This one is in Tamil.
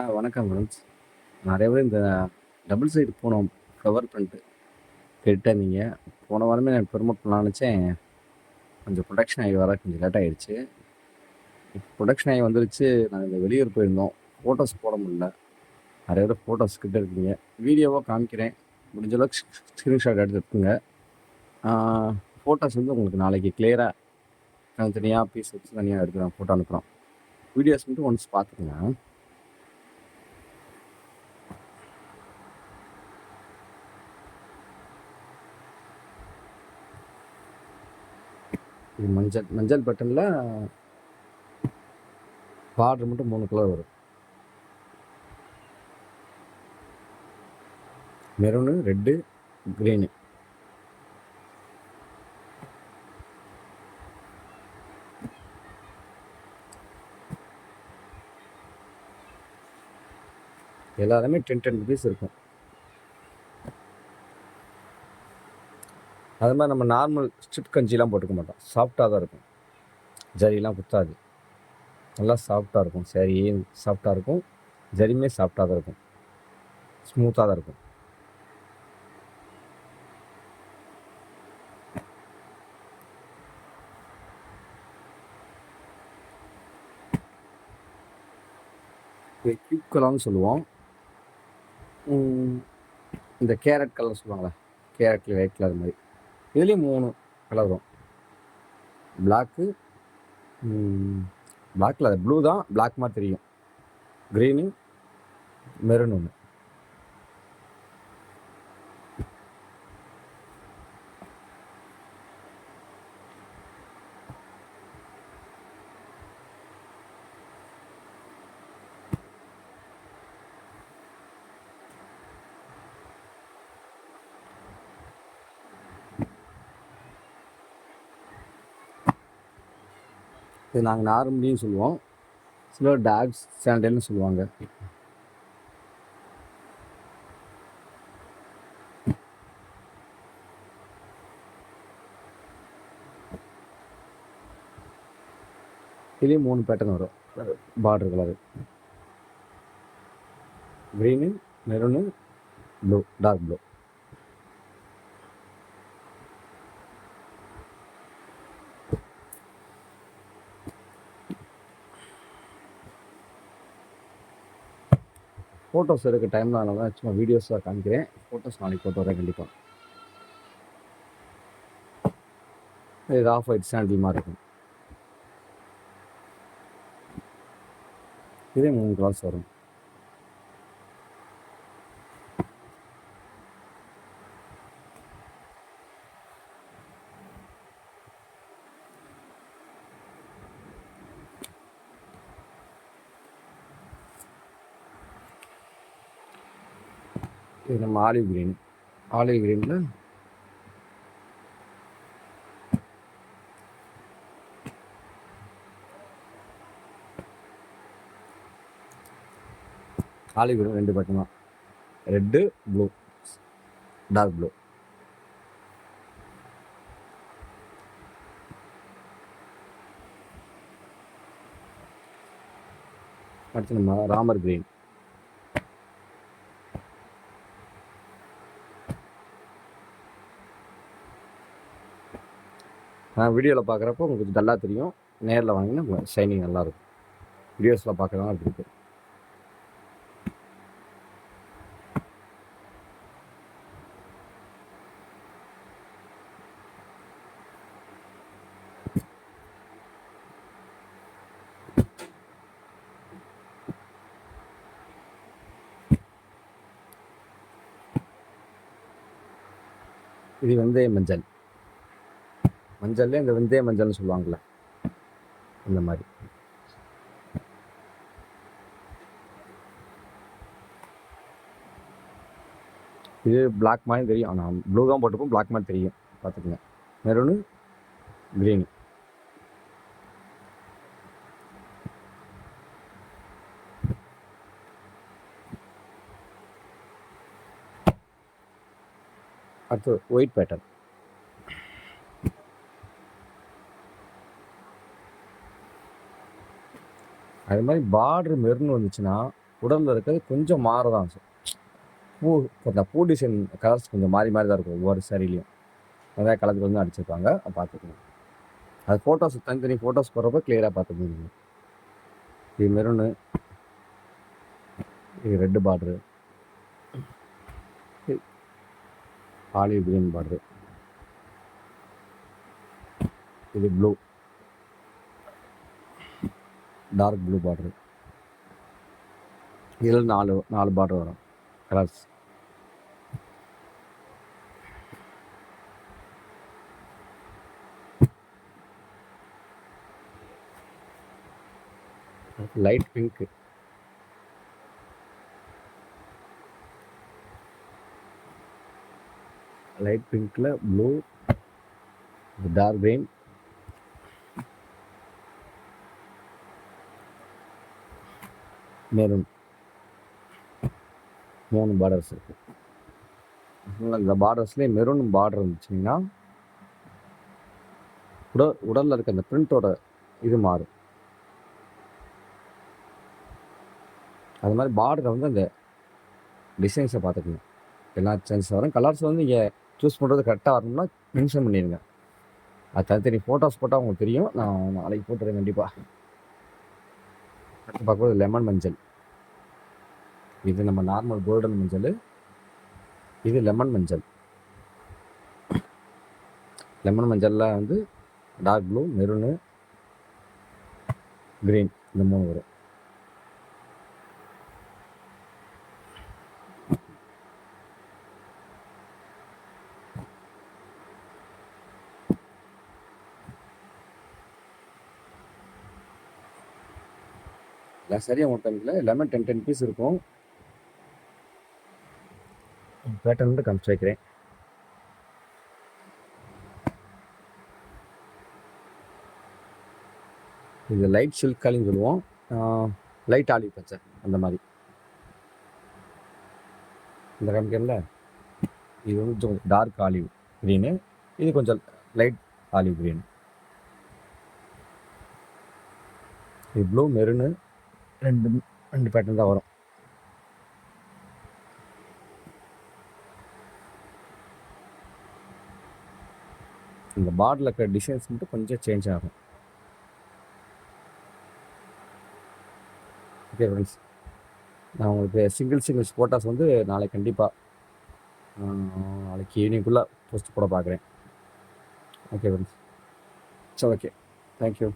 வணக்கம் ஃப்ரெண்ட்ஸ். நிறைய பேர் இந்த double side Poonam flower print கேட்டிருந்தீங்க. போன வாரமே நான் ப்ரமோட் பண்ணலாம்னு நினச்சேன். கொஞ்சம் ப்ரொடக்ஷன் ஆகி வர கொஞ்சம் லேட் ஆகிடுச்சு. இப்போ ப்ரொடக்ஷன் ஆகி வந்துருச்சு. நாங்கள் இந்த வெளியூர் போயிருந்தோம். ஃபோட்டோஸ் போட முடியல. நிறைய பேர் ஃபோட்டோஸ் கிட்ட இருக்கீங்க. வீடியோவாக காமிக்கிறேன். முடிஞ்ச அளவுக்கு ஸ்க்ரீன்ஷாட் எடுத்துக்கோங்க. ஃபோட்டோஸ் வந்து உங்களுக்கு நாளைக்கு கிளியராக தனித்தனியாக பீஸ் வச்சு தனியாக எடுக்கிறோம், ஃபோட்டோ அனுப்புகிறோம். வீடியோஸ் மட்டும் ஒன்ஸ் பார்த்துக்குங்க. இது மஞ்சள் பட்டனில் பார்டர் மட்டும் 3 கலர் வரும். Maroon, red, green. எல்லாருமே 10 ருபீஸ் இருக்கும். அது மாதிரி நம்ம நார்மல் ஸ்ட்ரிப் கஞ்சிலாம் போட்டுக்க மாட்டோம். சாஃப்டாக தான் இருக்கும். ஜரிலாம் குத்தாது. நல்லா சாஃப்டாக இருக்கும். சரியும் சாஃப்டாக இருக்கும். ஜரியுமே சாஃப்டாக தான் இருக்கும். ஸ்மூத்தாக தான் இருக்கும். இது கியூப் கலர்னு சொல்லுவோம். இந்த கேரட் கலர் சொல்லுவாங்களே, கேரட்ல ஒயிட் கலர் மாதிரி. இதுலேயும் 3 கலர் வரும். பிளாக்கில் அது ப்ளூ தான், பிளாக் மாதிரி தெரியும். க்ரீனு, மெரூன் ஒன்று. இது நாங்கள் நார்மலியும் சொல்லுவோம். சில டாக்ஸ் சாண்டல்னு சொல்லுவாங்க. இதுலேயும் 3 பேட்டர்ன் வரும். Border colour green, maroon, blue, dark blue. Photos எடுக்க டைம் தான் சும்மா வீடியோஸாக காமிக்கிறேன். ஃபோட்டோஸ் நாளைக்கு போட்டு வரேன் கண்டிப்பாக. இது ஆஃப் ஒயிட் சாண்டில் மாதிரி இருக்கும். இதே 3 கலர்ஸ் வரும். இது நம்ம ஆலிவ் க்ரீனில் ஆலிவ் க்ரீன் 2 பட்டன் தான். Red, blue, dark blue. அடுத்து நம்ம ராமர் க்ரீன். வீடியோவில் பார்க்குறப்போ உங்களுக்கு கொஞ்சம் டல்லாக தெரியும். நேரில் வாங்கினா ஷைனிங் நல்லாயிருக்கும். வீடியோஸில் பார்க்குறதா அப்படி இருக்குது. இது வெந்தய மஞ்சள்ல இந்த வெந்தய மஞ்சள்னு சொல்லுவாங்கள்ல, இந்த மாதிரி. இது பிளாக் மாதிரி தெரியும். ஆனால் ப்ளூ தான் போட்டுப்போம், பிளாக் மாதிரி தெரியும். பார்த்துக்குங்க. Maroon, green. அடுத்து ஒயிட் பேட்டர்ன். அது மாதிரி பார்டர் மெரூன் வந்துச்சுன்னா உடலில் இருக்கிறது கொஞ்சம் மாறதான் சார். பூ அந்த பூ டிசைன் கலர்ஸ் கொஞ்சம் மாறி மாறி தான் இருக்கும் ஒவ்வொரு சாரிலையும். நிறையா கலருக்கு வந்து அடிச்சிருப்பாங்க, பார்த்துக்கணும். அது ஃபோட்டோஸ் தனித்தனி ஃபோட்டோஸ் போடுறப்ப கிளியராக பார்த்துக்கணும். இது மெரூனு, இது red border, olive green border, இது ப்ளூ, டார்க் ப்ளூ பார்டரு. இதில் நாலு பார்டர் வரும் கலர்ஸ். லைட் பிங்க்கு, லைட் பிங்க்கில் blue, dark green, maroon, 3 borders இருக்குது. இந்த பார்டர்ஸ்லேயே மெரூன் பார்டர் இருந்துச்சுன்னா உடலில் இருக்க அந்த பிரிண்டோட இது மாறும். அது மாதிரி பார்டரை வந்து அந்த டிசைன்ஸை பார்த்துக்கணும். எல்லா சேஞ்சஸ் வரும். கலர்ஸ் வந்து நீங்கள் சூஸ் பண்ணுறது கரெக்டாக வரணும்னா மென்ஷன் பண்ணிடுங்க. அது தனித்தனி ஃபோட்டோஸ் போட்டால் உங்களுக்கு தெரியும். நான் நாளைக்கு போட்டுறேன் கண்டிப்பாக. அடுத்து பார்க்கும்போது லெமன் மஞ்சள். இது நம்ம நார்மல் கோல்டன் மஞ்சள், இது லெமன் மஞ்சள். லெமன் மஞ்சளில் வந்து டார்க் ப்ளூ, மெரூனு, க்ரீன், இந்த 3 வரும். எல்லாம் சரியாக ஒட்டமில்ல. எல்லாமே 10 பீஸ் இருக்கும். பேட்டர்ன் மட்டும் காமிச்சு வைக்கிறேன். இது லைட் சில்க் காலின்னு சொல்லுவோம், லைட் ஆலிவ் பச்சை அந்த மாதிரி. இந்த காமிக்கல இது வந்து கொஞ்சம் டார்க் ஆலிவ் க்ரீனு, இது கொஞ்சம் லைட் ஆலிவ் க்ரீன். இது ப்ளூ, மெரூனு, ரெண்டு பேட்டர்ன் தான் வரும். இந்த பார்டரில் இருக்கிற டிசைன்ஸ் மட்டும் கொஞ்சம் சேஞ்ச் ஆகும். ஓகே ஃப்ரெண்ட்ஸ், நான் உங்களுக்கு சிங்கிள்ஸ் ஃபோட்டோஸ் வந்து நாளைக்கு கண்டிப்பாக நாளைக்கு ஈவினிங்குள்ளே போஸ்ட் போட பார்க்குறேன். ஓகே ஃப்ரெண்ட்ஸ், சரி, ஓகே, தேங்க்யூ.